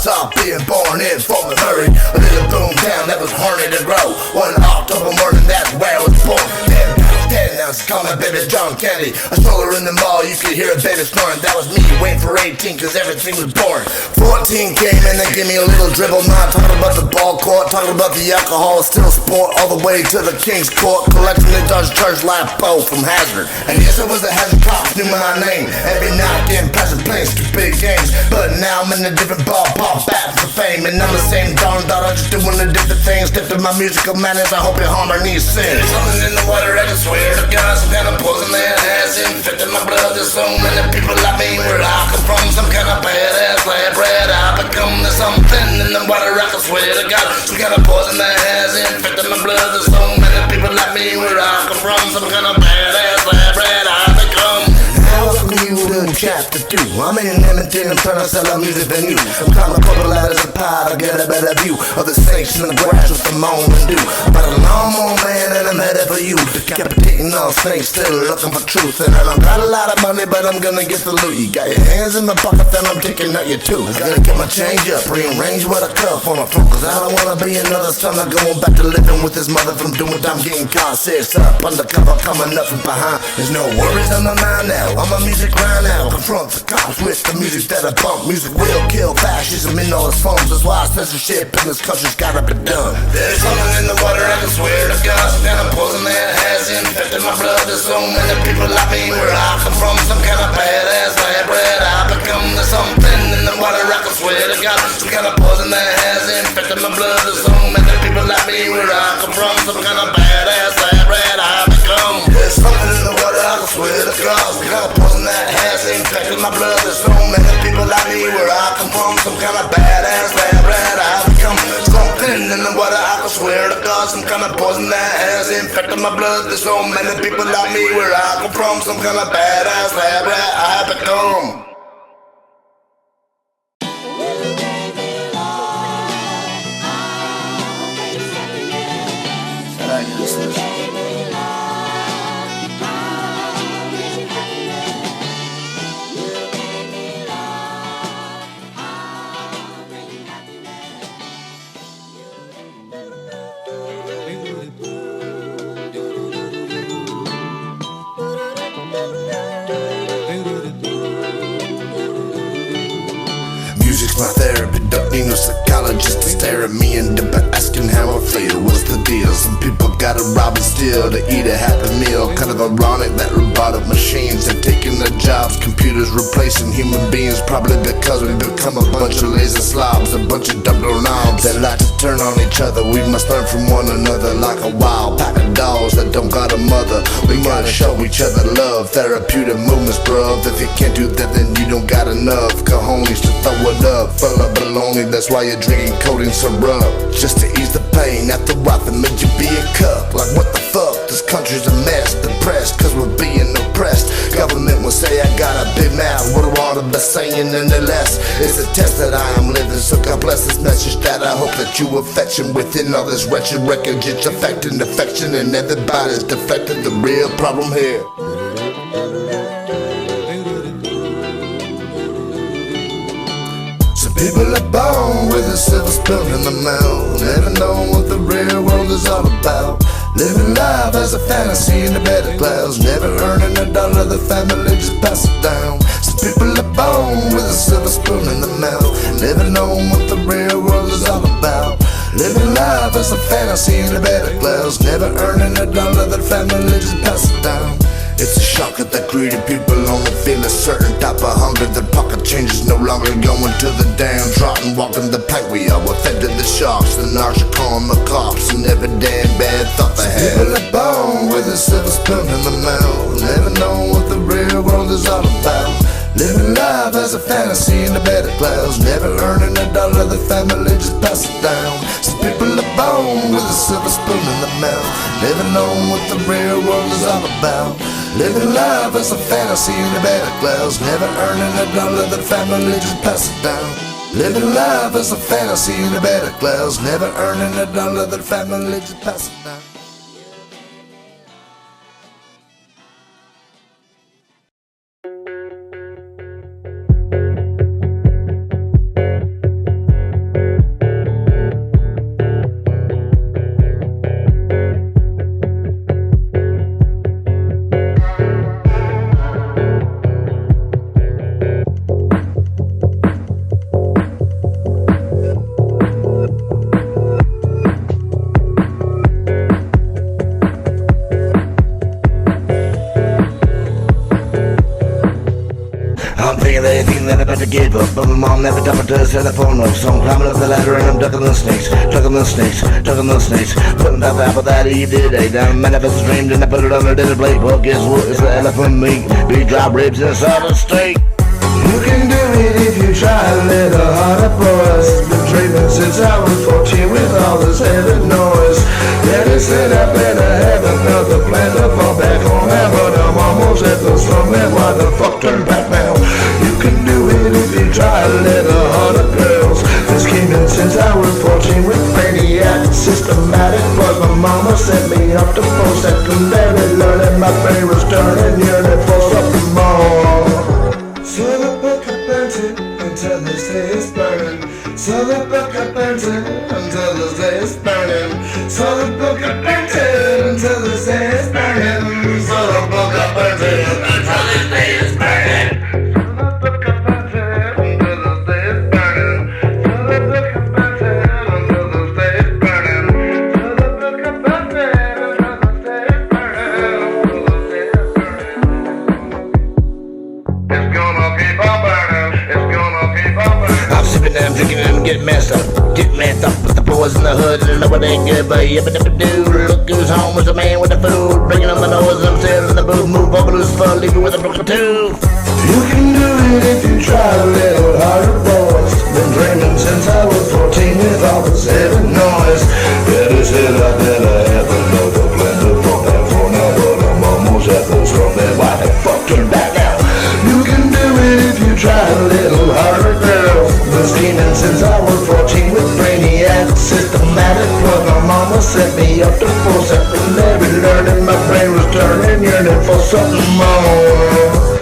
saw being born in Fort Missouri, a little boom town that was horny to grow. One October morning, that's where I was born. Daddy now call my baby John Candy. I stroller in the mall, you could hear a baby snoring. That was me waiting for 18 cause everything was born. 14 came in and gave me a little dribble. Not talking about the ball court, talking about the alcohol, still sport. All the way to the King's Court, collecting the Dodge Church Lapo from Hazard. And yes, I was a Hazard cop, knew my name. Every night getting present playing stupid games. But now I'm in a different ballpark, back for fame. And I'm the same darn daughter, just doing the different things. Lifting my musical manners, I hope your harmony sings. Something in the water, I can swear to God, some kind of poison that has infected my blood. There's so many people like me, where I come from, some kind of badass lab rat. I become the something in the water, I can swear to God, some kind of poison that has infected my blood. There's so many people like me, where I come from, some kind of badass lab rat. I become. Welcome you to chapter 2. I'm in Edmonton, I'm trying to sell a music venue. I'm climbing a couple ladders of pie to get a better view of the snakes in the grass with the moan and dew. But a lawnmower man and I'm headed for you, decapitating all snakes, still looking for truth. And I don't got a lot of money, but I'm gonna get the loot. You got your hands in my pocket, then I'm taking out your tooth. I gotta get my change up, rearrange with a cuff on my throat, cause I don't wanna be another son of going back to living with his mother from doing time, getting caught six up undercover, coming up from behind. There's no worries on my mind now, I'm a music grind now. Confront the cops with the music that I bump. Music will kill fascism in all its forms. That's why censorship in this country's gotta be done. There's something in the water, I can swear to God, some kind of poison that has infected my blood. There's so many people like me, where I come from, some kind of badass lab rat. I become the something in the water, I can swear to God, some kind of poison that has infected my blood. There's so many people like me, where I come from, some kind of badass lab rat. I become. There's something in the water, I can swear to God, some kind of poison that has infected my blood. There's so many people like me, where I come from, some kind of badass lab rat. I become something in the water, I can swear to God, some kind of poison that has infected my blood. There's so many people like me, where I come from, some kind of badass lab rat. I become. Music's my therapy, don't need no psychologist to stare at me and dip asking how I feel. What's the deal? Some people gotta rob and steal to eat a happy meal. Kind of ironic that robotic machines have taken their jobs, computers replacing human beings, probably because we've become a bunch of lazy slobs, a bunch of dumb knobs that like to turn on each other. We must learn from one another like a wild pack of dogs that don't got a mother. We gotta show each other love, therapeutic movements, bruv. If you can't do that, then you don't got enough cojones to throw it up. Full of baloney, that's why you're drinking codeine syrup, just to ease the pain after what that made you be a cup. Like what the fuck, this country's a mess. Depressed cause we're being oppressed. Government will say I got a big mouth, what do all the best saying in the less? It's a test that I am living, so God bless this message that I hope that you affection. Within all this wretched wreckage, it's affecting affection, and everybody's defected. The real problem here. People are born with a silver spoon in the mouth, never know what the real world is all about. Living life as a fantasy in the better clouds, never earning a dollar, the family just pass it down. Some people are born with a silver spoon in the mouth, never know what the real world is all about. Living life as a fantasy in the better clouds, never earning a dollar, the family just pass it down. It's a shock that greedy people only feel a certain type of hunger. Their pocket change is no longer going to the downtrodden, walking the plank. We all offended the sharks, the narcs are calling the cops, and every damn bad thought they have. People are born with a silver spoon in the mouth, never know what the real world is all about. Living life as a fantasy in the better clouds, never earning a dollar, the family just pass it down. Some people are born with a silver spoon in the mouth, never know what the real world is all about. Living life as a fantasy in the better clouds, never earning a dollar, the family just pass it down. Living life as a fantasy in the better clouds, never earning a dollar, the family just pass it down. gave up, but my mom never taught me to set the phone up. So I'm climbing up the ladder and I'm ducking the snakes, ducking the snakes, ducking the snakes. Putting top apple that he did a down manifest dreamed and I put it on a dinner plate. Well, guess what? It's the elephant meat, big dry ribs inside a steak. You can do it if you try a little harder, boys. Been dreaming since I was 14 with all this heavy noise. Yeah, they said I better have another plan to fall back on that, but I'm almost at the slum. Man, why the fuck turn back now? You can do it if you try a little harder, girls. Been scheming since I was 14 with maniac, systematic. But my mama sent me up to post-secondary learning. My brain was turning, yearning for something more. So the book I burnt it until this day is burning. So the book I burnt it until this day is burning. So the book I burnt it until this day is burning. So the book I burnt it until this day is burning. So the book I burnt it until this day is burning. So the book I burnt it until this day is burning. So the book I burnt it until this day is burning. It's gonna keep on burning. It's gonna keep on burning. I'm sipping and I'm drinking and I'm getting messed up. Get messed up with the boys in the hood and nobody ain't good, but yabba dabba do. Look who's home with the man with the food. Bringing on my nose, I'm sitting in the booth. Move over loose for leave you with a broken tooth. You can do it if you try a little harder, boys. Been dreaming since I was 14 with all this heavy noise. Yeah, they said I better have another plan to fall back for now, but I'm almost at the slum. Man, why the fuck turn back now? You can do it if you try a little harder, girls. Been scheming since I was 14 with brainiac, systematic. But my mama set me up to post-secondary learning. My brain was turning, yearning for something more.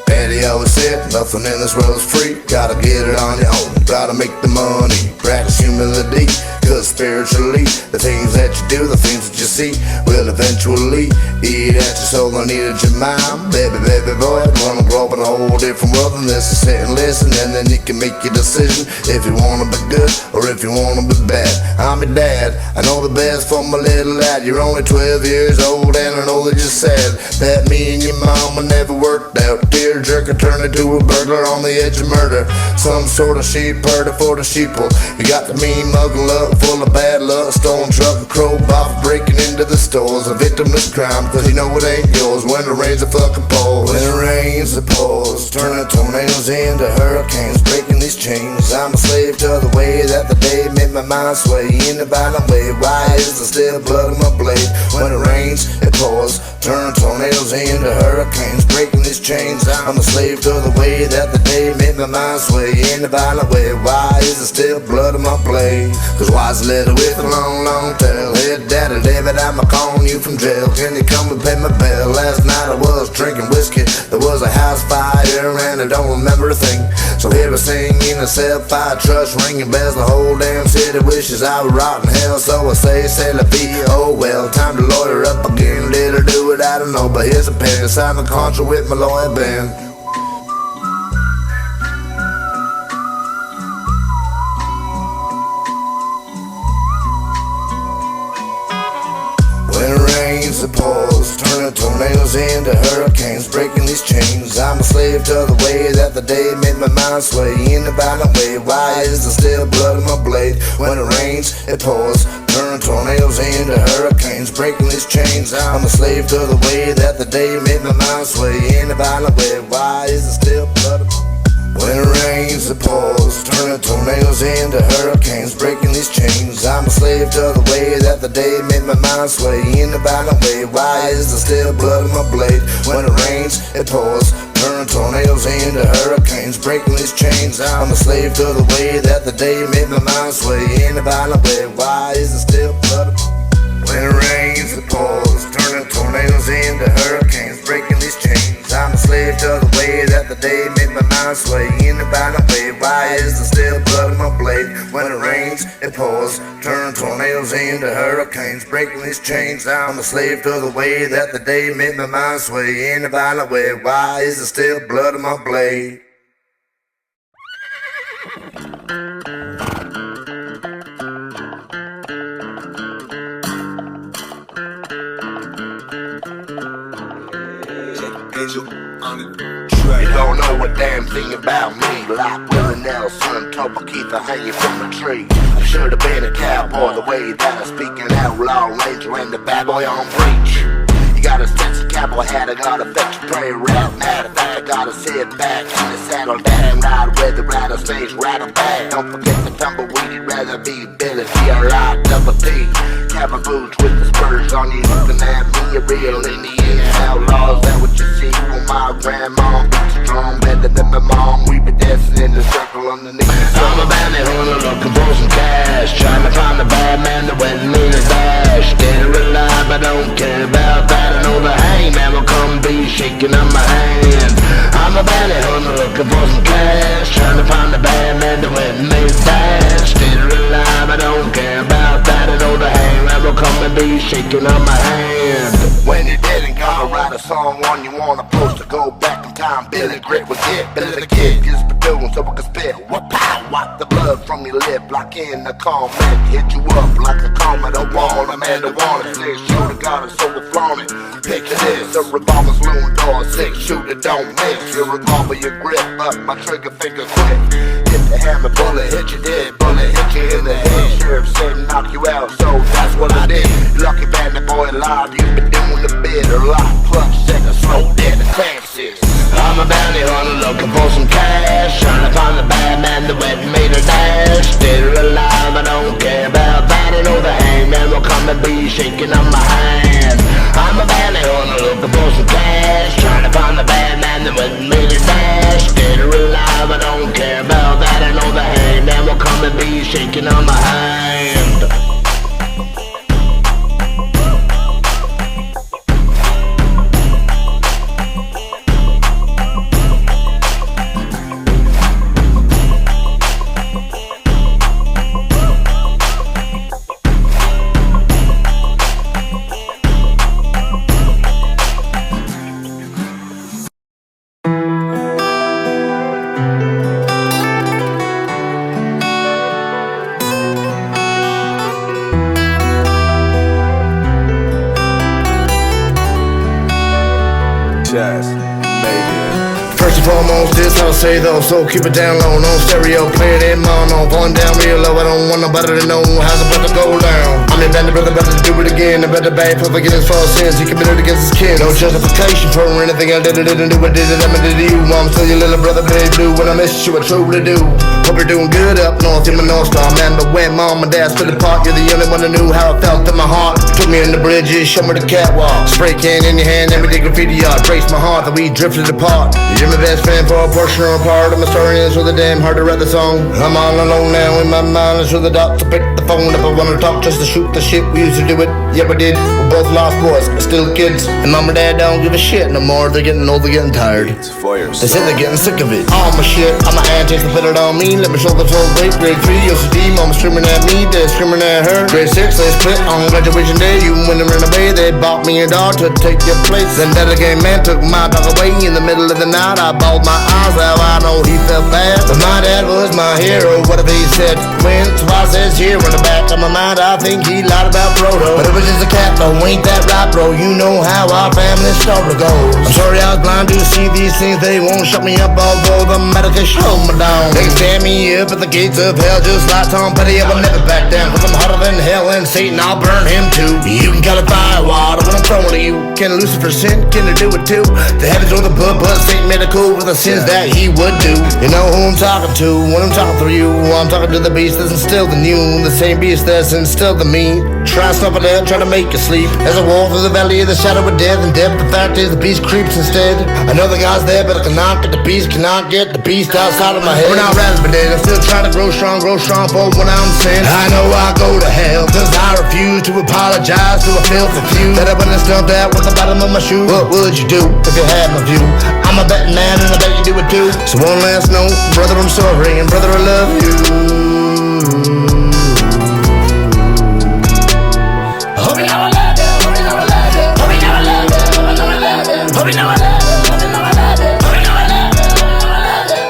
Daddy always said, nothing in this world is free. Gotta get it on your own, gotta make the money. Practice humility, cause spiritually the things that you do, the things that you see will eventually eat at your soul and eat at your mind. Baby, baby boy, I wanna grow up in a whole different world than this. So sit and listen and then you can make your decision if you wanna be good or if you wanna be bad. I'm your dad, I know the best for my little lad. You're only 12 years old and I know that you're sad that me and your mama never worked out. Tearjerker turned into a burglar on the edge of murder. Some sort of sheep herder for the sheeple. You got the mean muggle up full of bad luck. Stone truck, a crowbar breaking into the stores. A victimless crime, cause you know it ain't yours. When it rains, a fucking pours. When it rains, it pours. Turning tornadoes into hurricanes, breaking these chains. I'm a slave to the way that the day made my mind sway in a violent way. Why is there still blood on my blade? When it rains, it pours. Turning tornadoes into hurricanes, breaking these chains. I'm a slave to the way that the day made my mind sway in a violent way. Why is there still blood on my blade? Cause why's a letter with a long, long tail? Hey, Daddy David, I'm calling you from jail. Can you come and pay my bill? Last night I was drinking whiskey. There was a house fire and I don't remember a thing. So here I sing in a self-fire trust, ringing bells. The whole damn city wishes I would rot in hell. So I say la vie, oh well, time to lawyer up again. Did I do it? I don't know, but here's a pen. Sign the contract with my lawyer Ben. When it rains, it pours, turning tornadoes into hurricanes, breaking these chains. I'm a slave to the way that the day made my mind sway in a violent way. Why is there still blood on my blade? When it rains, it pours, turning tornadoes into hurricanes, breaking these chains. I'm a slave to the way that the day made my mind sway in a violent way. Why is there still blood on my blade? When it rains, it pours, turning tornadoes into hurricanes, breaking these chains. I'm a slave to the way that the day made my mind sway in a violent way. Why is there still blood on my blade? When it rains, it pours, turning tornadoes into hurricanes, breaking these chains. I'm a slave to the way that the day made my mind sway in a violent way. Why is there still blood on my blade? When it rains, it pours, turning tornadoes into hurricanes, breaking these chains. I'm a slave to the way that the day made my mind sway in a violent way. Why is there still blood on my blade? When it rains, it pours, turning tornadoes tornadoes into hurricanes, breaking these chains. I'm a slave to the way that the day made my mind sway in a violent way. Why is there still blood on my blade? You don't know a damn thing about me. Like Willie Nelson, Topper Keith, hanging from a tree. I should have been a cowboy the way that I speak an outlaw ranger and the bad boy on preach. You got a sexy cowboy hat, I gotta fetch a prairie route. Matter of fact, I gotta sit back in the saddle, damn ride with the rattlesnakes, rattle back. Don't forget the tumbleweed, you'd rather be Billy Gritt. Cowboy boots with the spurs on you, looking at me, a real Indian outlaws. That what you see when my grandma beats a drum better than my mom. We be dancing in the circle underneath the sun. I'm a bounty hunter looking for some cash, trying to find the bad man that went me to dash. Dead or alive, I don't care about that. I know the hangman will come be shaking on my hand. I'm a bounty hunter looking for some cash, trying to find the bad man that went me to dash. Dead or alive, I don't care about that. I know the hangman will come and be shaking on my hand. When you're dead and gonna write a song on you want a post to go back in time, Billy Gritt was it. Billy the Kid gets doing so I can spit. What pow? Wipe the blood from your lip like in the comment. Hit you up like a comet, a wall, a man that wanted. Six shooter got it, so we flaunt it. Picture this, a revolver's loom door, six shooter don't mix. Your revolver, your grip up, my trigger finger quick. Hit the hammer, bullet hit you dead, bullet hit you in the head. Sheriff said knock you out, so that's what I did. Lucky bandit boy alive, you been doing the bit a lot. Plus seconds, slow dead in Texas. I'm a bounty hunter looking for some cash, trying to find the bad man that went and made a dash. Dead or alive, I don't care about that. I know the hangman will come and be shaking on my hand. I'm a bounty hunter looking for some cash, trying to find the bad man that went and made a dash. Dead or alive, I don't care about that. I know the hangman will come and be shaking on my hand. First and foremost, this I'll say though, so keep it down low, no stereo, play it in mono, falling down real low, I don't want nobody to know how's about to go down. I'm your bandit brother, about to do it again, I better bad for forgetting his false sins, he committed against his kin. No justification for anything I did or didn't do, I did it, I'm into you. Mom, tell your little brother, baby blue, when I miss you, I truly do. Hope you're doing good up north in my North Star, man, but when mom and dad split apart, you're the only one who knew how it felt in my heart. Took me in the bridges, showed me the catwalk, spray can in your hand, everyday graffiti art, traced my heart that we drifted apart. You're my best friend for a portion or a part of my story, and it's really damn hard to write the song. I'm all alone now in my mind, it's really dark to pick the phone up. I wanna talk just to shoot the shit, we used to do it, yeah we did. We're both lost boys, but still kids, and mom and dad don't give a shit no more. They're getting old, they're getting tired. They say they're getting sick of it. All my shit, all my antics, they put it on me. Let me show the full weight. Grade 3, OCD, mom screaming at me, dad screaming at her. Grade 6, they split on graduation day. You went and ran away, they bought me a dog to take your place. Then that game man took my dog away in the middle of the night. I bawled my eyes out, I know he felt bad, but my dad was my hero. What if he said when? So I says here in the back of my mind, I think he lied about Frodo. But it was just a cat, though, ain't that right, bro? You know how our family story goes. I'm sorry I was blind to see these things, they won't shut me up, although the medication hold me down. They can stand me up at the gates of hell, just like Tom Petty, I will never back down. Cause I'm hotter than hell, and Satan, I'll burn him too. You can call it firewater when I'm throwing to you. Can Lucifer sin? Can it do it too? The heavens or the blood, but Satan made it cool with the sins that he would do. You know who I'm talking to when I'm talking through you. I'm talking to the beast that's instilled in you, the same beast that's instilled in me. Try to stop it there, try to make you sleep. As I walk through the valley of the shadow of death and death, the fact is the beast creeps instead. I know the God's there, but I cannot get the beast, cannot get the beast outside of my head. When I'm rasping dead, I'm still trying to grow strong for when I'm sin. I know I go to hell, cause I refuse to apologize to a filthy few that I wouldn't stuff that with the bottom of my shoe. What would you do if you had my view? I'm a betting man and I bet you do it too. So one last note, brother, I'm sorry, and brother, I love you. But we know I love it, but we know I love it, but we know I love it, but we know I love it.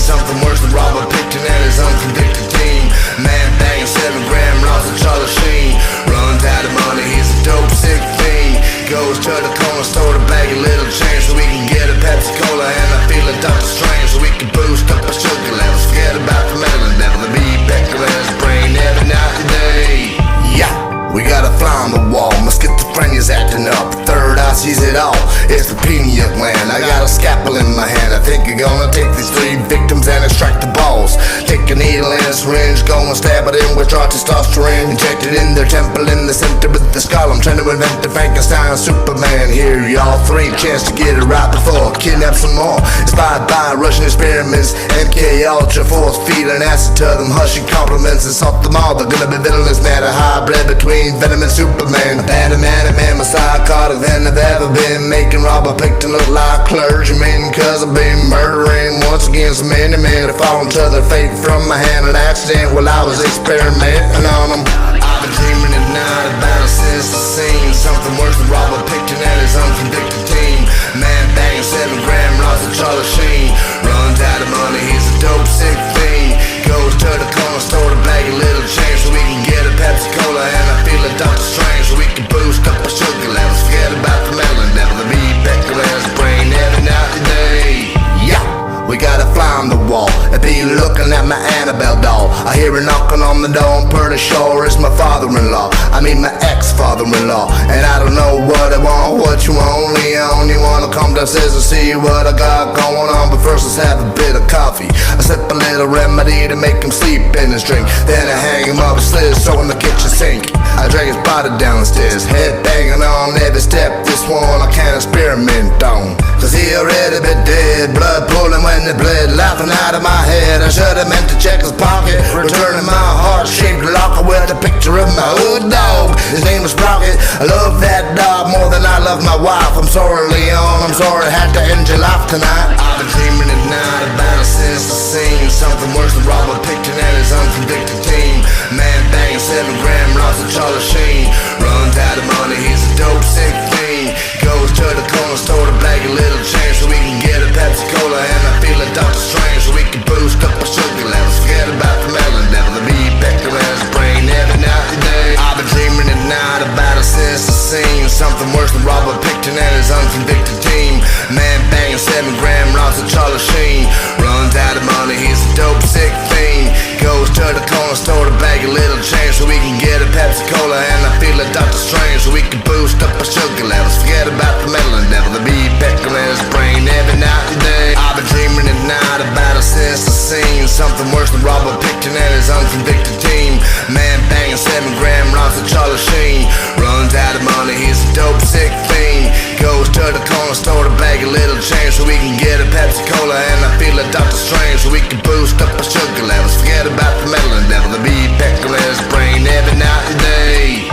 Something worse than Robert Picton and his unconvicted team. Man banging 7-gram laws of Charlie Sheen. Runs out of money, he's a dope sick fiend. Goes to the corner store to bag a little change so we can get a Pepsi Cola and I feel a Dr. Strange so we can boost up our sugar levels. Forget about the melon devil, the bee Becker and his brain every night and day. Yeah, we got a fly on the wall, my schizophrenia's acting up. Third eye sees it all, it's the pineal gland. I got a scalpel in my hand, I think I'm gonna take these 3 victims and extract the balls. Take a needle and a syringe, go and stab it in, withdraw testosterone. Inject it in their temple in the center with the skull. I'm trying to invent the Frankenstein Superman. Here y'all 3, chance to get it right before kidnap some more. Inspired by Russian experiments, MK Ultra, force feed an acid to them, hushing compliments, insult them all. They're gonna be villainous, mad a hybrid between Venom and Superman. A better man, more psychotic than I've ever been, making Robert Picton look like clergyman. Cause I've been murdering once again so many men to fall into their fate from my hand. An accident while I was experimenting on them. I've been dreaming at night about a sinister scene. Something worse than Robert Picton and his unconvicted team. Man banging 7-gram laws of Charlie Sheen. Runs out of money, he's a dope sick fiend. Goes to the corner store to bag a little change so we can get a Pepsi Cola and I feel a Dr. Strange so we can boost up our sugar levels. Forget about the melon devil, the bee Becker and his brain every night and day. Yeah, we got a fly on the wall, it be looking at my Annabelle doll. I hear her knocking on the door, I'm pretty sure it's my father-in-law. I mean my ex-father-in-law. And I don't know what I want, what you want, Leon. You wanna come downstairs and see what I got going on? But first let's have a bit of coffee. I sip a little remedy to make him sleep in his drink. Then I hang him up and slit his throat in the kitchen sink. I drag his body downstairs, head banging on every step. This one I can't experiment on, cause he already been dead. Blood pulling when it bled, laughing out of my head. I should've meant to check his pocket, returning my heart-shaped locker with a picture of my hood dog. His name was Rocket. I love that dog more than I love my wife. I'm sorry, Leon, I'm sorry I had to end your life tonight. I've been dreaming at night about a sinister scene. Something worse than Robert Picton and his unconvicted team. Man banging 7-gram laws of Charlie Sheen. Runs out of money, he's a dope sick fiend. Goes to the corner store to bag a little change so we can get a Pepsi Cola and I feel a Dr. Strange so we can boost up our sugar levels. Forget about the melon devil, the bee Becker and his brain every night and day. I've been dreaming at night about a sinister scene. Something worse than Robert Picton and his unconvicted team. Man banging 7-gram laws of Charlie Sheen. Runs out of money, he's a dope sick fiend. Goes to the corner store to bag a little change so we can get a Pepsi Cola and I feel a Dr. Strange so we can boost up our sugar levels. Forget about the melon devil, the bee Becker and his brain every night and day. I've been dreaming at night about a sinister scene. Something worse than Robert Picton and his unconvicted team. Man banging 7-gram laws of Charlie Sheen. Runs out of money, he's a dope sick fiend. Goes to the corner store to bag a little change so we can get a Pepsi Cola and I feel a Dr. Strange so we can boost up our sugar levels. Forget about the melon devil, the bee Becker and his brain every night and day.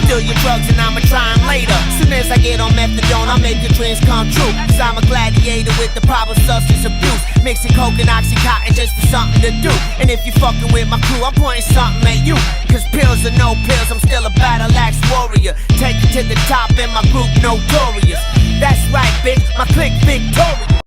Steal your drugs and I'ma try 'em later. Soon as I get on methadone, I'll make your dreams come true. Cause I'm a gladiator with the proper substance abuse. Mixing coke and oxycontin just for something to do. And if you fucking with my crew, I'm pointing something at you. Cause pills or no pills, I'm still a battle axe warrior. Take it to the top and my group notorious. That's right, bitch, my clique victorious.